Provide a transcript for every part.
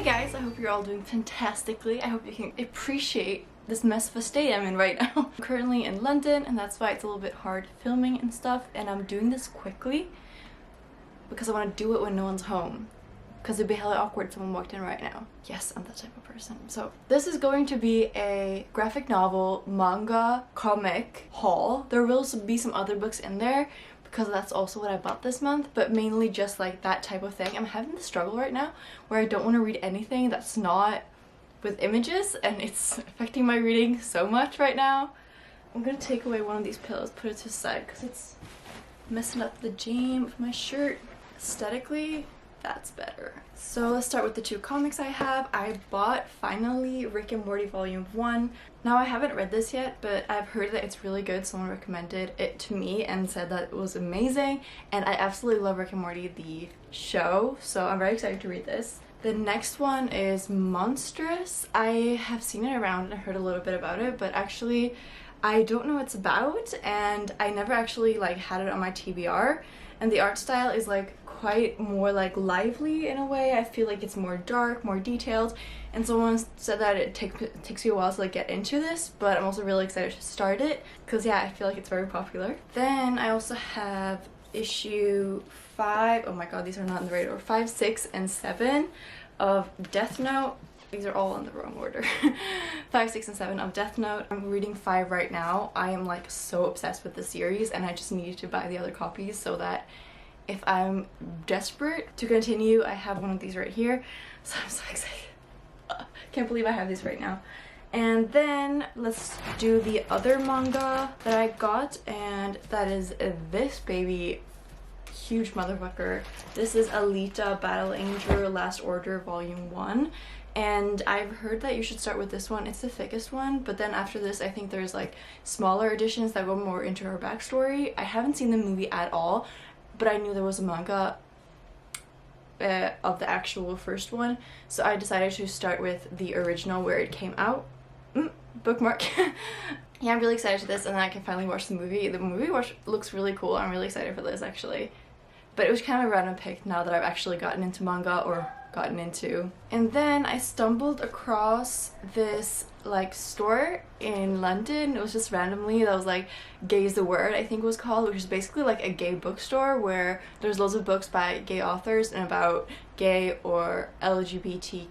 guys, I hope you're all doing fantastically. I hope you can appreciate this mess of a state I'm in right now. I'm currently in London and that's why it's a little bit hard filming and stuff, and I'm doing this quickly because I want to do it when no one's home, because it'd be hella awkward if someone walked in right now. Yes, I'm that type of person. So this is going to be a graphic novel, manga, comic haul. There will be some other books in there because that's also what I bought this month, but mainly just like that type of thing. I'm having the struggle right now where I don't want to read anything that's not with images, and it's affecting my reading so much right now. I'm gonna take away one of these pillows, put it to the side because it's messing up the jean of my shirt. Aesthetically, that's better. So let's start with the two comics I have. I bought finally Rick and Morty Volume 1. Now I haven't read this yet, but I've heard that it's really good. Someone recommended it to me and said that it was amazing, and I absolutely love Rick and Morty the show, so I'm very excited to read this. The next one is Monstrous. I have seen it around and heard a little bit about it, but actually I don't know what it's about, and I never actually like had it on my TBR. And the art style is like quite more like lively in a way. I feel like it's more dark, more detailed, and someone said that it takes you a while to like get into this, but I'm also really excited to start it because yeah, I feel like it's very popular. Then I also have issue 5, oh my god, these are not in the right order, 5, 6, and 7 of Death Note. These are all in the wrong order. 5, 6, and 7 of Death Note. I'm reading 5 right now. I am like so obsessed with the series, and I just needed to buy the other copies so that if I'm desperate to continue, I have one of these right here. So I'm so excited. Can't believe I have these right now. And then let's do the other manga that I got, and that is this baby. Huge motherfucker. This is Alita Battle Angel Last Order Volume 1, and I've heard that you should start with this one. It's the thickest one, but then after this I think there's like smaller editions that go more into her backstory. I haven't seen the movie at all, but I knew there was a manga of the actual first one, so I decided to start with the original where it came out. Bookmark. Yeah, I'm really excited for this, and then I can finally watch the movie. The movie looks really cool. I'm really excited for this actually. But it was kind of a random pick now that I've actually gotten into manga, or gotten into. And then I stumbled across this like store in London. It was just randomly, that was like Gay's the Word, I think it was called, which is basically like a gay bookstore where there's loads of books by gay authors and about gay or LGBTQ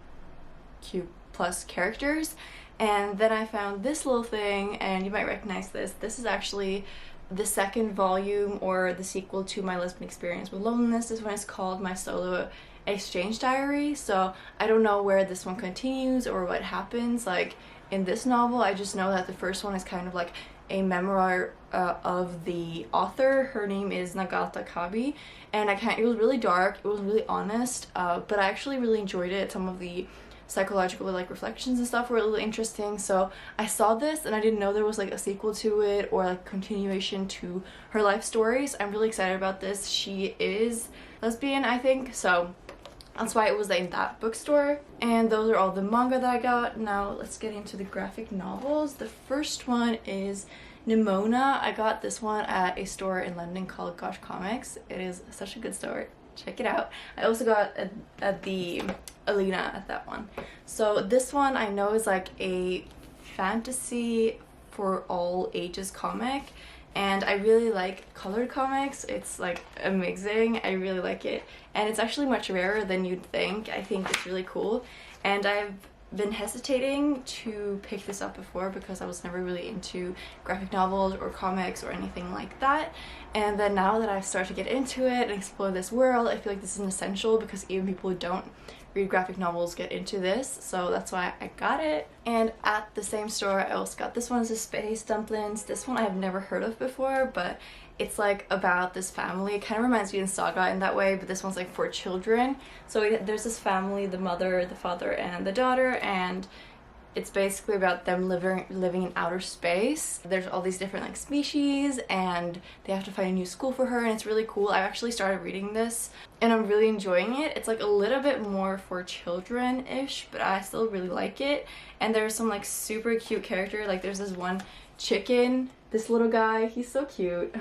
plus characters. And then I found this little thing, and you might recognize this. This is actually the second volume or the sequel to my lesbian experience with Littleness. This one is called My Solo Exchange Diary. So I don't know where this one continues or what happens like in this novel. I just know that the first one is kind of like a memoir of the author. Her name is Nagata Kabi, and it was really dark, it was really honest, but I actually really enjoyed it. Some of the psychological like reflections and stuff were really interesting, so I saw this and I didn't know there was like a sequel to it or like continuation to her life stories. I'm really excited about this. She is lesbian, I think, so that's why it was in that bookstore. And those are all the manga that I got. Now let's get into the graphic novels. The first one is Nimona. I got this one at a store in London called Gosh Comics. It is such a good store, check it out. I also got at the Alina at that one. So this one I know is like a fantasy for all ages comic, and I really like colored comics. It's like amazing. I really like it, and it's actually much rarer than you'd think. I think it's really cool, and I've been hesitating to pick this up before because I was never really into graphic novels or comics or anything like that. And then now that I've started to get into it and explore this world, I feel like this is an essential because even people who don't read graphic novels get into this, so that's why I got it. And at the same store I also got this one, is a Space Dumplings. This one I've never heard of before, but it's like about this family. It kind of reminds me of Saga in that way, but this one's like for children. So there's this family, the mother, the father, and the daughter, and it's basically about them living in outer space. There's all these different like species, and they have to find a new school for her, and it's really cool. I actually started reading this and I'm really enjoying it. It's like a little bit more for children-ish, but I still really like it. And there's some like super cute character. Like there's this one chicken, this little guy, he's so cute.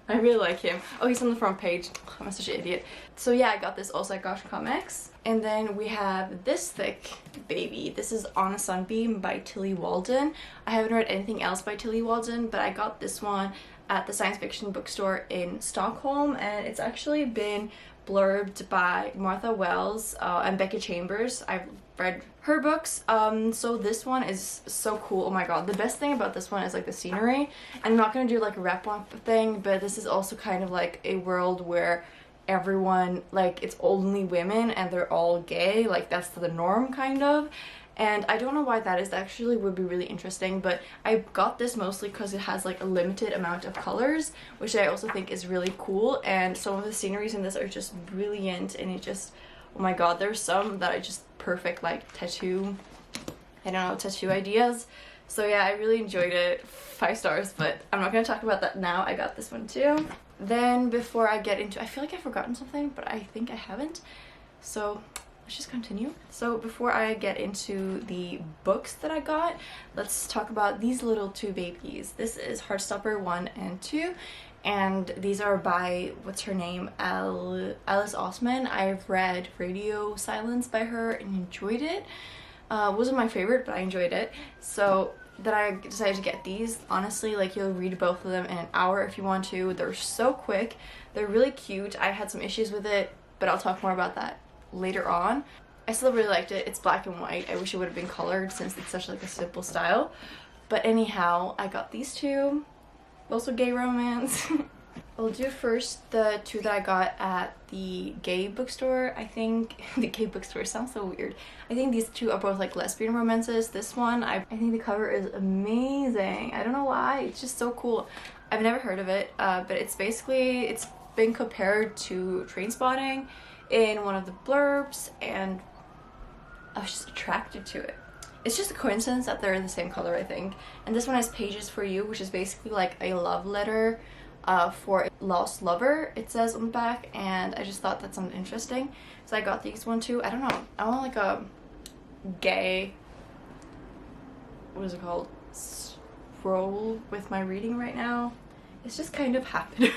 I really like him. Oh, he's on the front page. I'm such an idiot. So yeah, I got this also at Gosh Comics. And then we have this thick baby. This is On a Sunbeam by Tilly Walden. I haven't read anything else by Tilly Walden, but I got this one at the science fiction bookstore in Stockholm, and it's actually been blurbed by Martha Wells and Becky Chambers. I've read her books, so this one is so cool. Oh my god, the best thing about this one is like the scenery. I'm not gonna do like a wrap on thing, but this is also kind of like a world where everyone, like, it's only women and they're all gay, like that's the norm kind of. And I don't know why that is. That actually would be really interesting, but I got this mostly because it has like a limited amount of colors, which I also think is really cool, and some of the sceneries in this are just brilliant, and it just, oh my god, there's some that are just perfect, like tattoo, I don't know, tattoo ideas. So yeah, I really enjoyed it. 5 stars, but I'm not going to talk about that now. I got this one too. Then before I get into, I feel like I've forgotten something, but I think I haven't, so let's just continue. So before I get into the books that I got, let's talk about these little 2 babies. This is Heartstopper 1 and 2, and these are by, what's her name, Alice Osman. I've read Radio Silence by her and enjoyed it. Wasn't my favorite, but I enjoyed it. So then I decided to get these. Honestly, like, you'll read both of them in an hour if you want to. They're so quick. They're really cute. I had some issues with it, but I'll talk more about that later on. I still really liked it. It's black and white. I wish it would have been colored since it's such like a simple style. But anyhow, I got these 2. Also gay romance. I'll do first the 2 that I got at the gay bookstore. I think the gay bookstore sounds so weird. I think these 2 are both like lesbian romances. This one, I think the cover is amazing. I don't know why. It's just so cool. I've never heard of it, but it's basically, it's been compared to Trainspotting in one of the blurbs, and I was just attracted to it. It's just a coincidence that they're the same color, I think. And this one has Pages for You, which is basically like a love letter for a lost lover, it says on the back, and I just thought that sounded interesting, so I got these one too. I don't know, I want like a gay, what is it called, scroll with my reading right now. It's just kind of happened.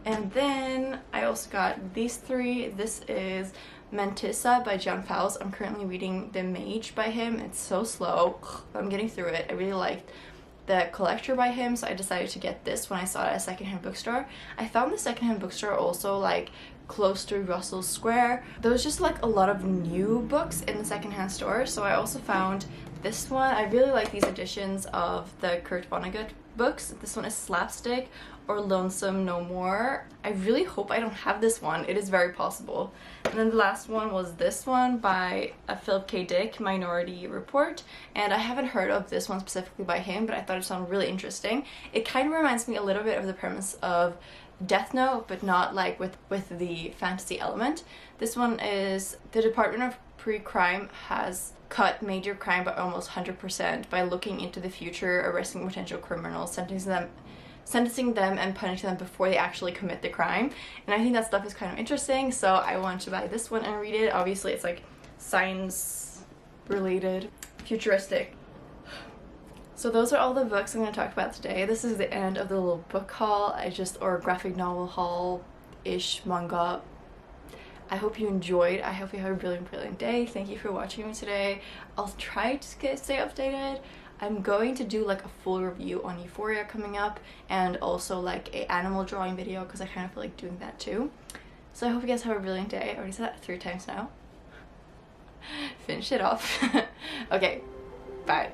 And then I also got these 3. This is Mentissa by John Fowles. I'm currently reading The Mage by him. It's so slow, but I'm getting through it. I really liked the Collector by him, so I decided to get this when I saw it at a secondhand bookstore. I found the secondhand bookstore also like close to Russell Square. There was just like a lot of new books in the secondhand store, so I also found this one. I really like these editions of the Kurt Vonnegut books. This one is Slapstick or Lonesome No More. I really hope I don't have this one. It is very possible. And then the last one was this one by Philip K. Dick, Minority Report, and I haven't heard of this one specifically by him, but I thought it sounded really interesting. It kind of reminds me a little bit of the premise of Death Note, but not like with the fantasy element. This one is the Department of Pre-Crime has cut major crime by almost 100% by looking into the future, arresting potential criminals, sentencing them and punishing them before they actually commit the crime. And I think that stuff is kind of interesting, so I wanted to buy this one and read it. Obviously it's like science related, futuristic. So those are all the books I'm going to talk about today. This is the end of the little book haul, or graphic novel haul-ish, manga. I hope you enjoyed. I hope you have a brilliant day. Thank you for watching me today. I'll try to stay updated. I'm going to do like a full review on Euphoria coming up, and also like a animal drawing video because I kind of feel like doing that too. So I hope you guys have a brilliant day. I already said that 3 times now. Finish it off. Okay, bye.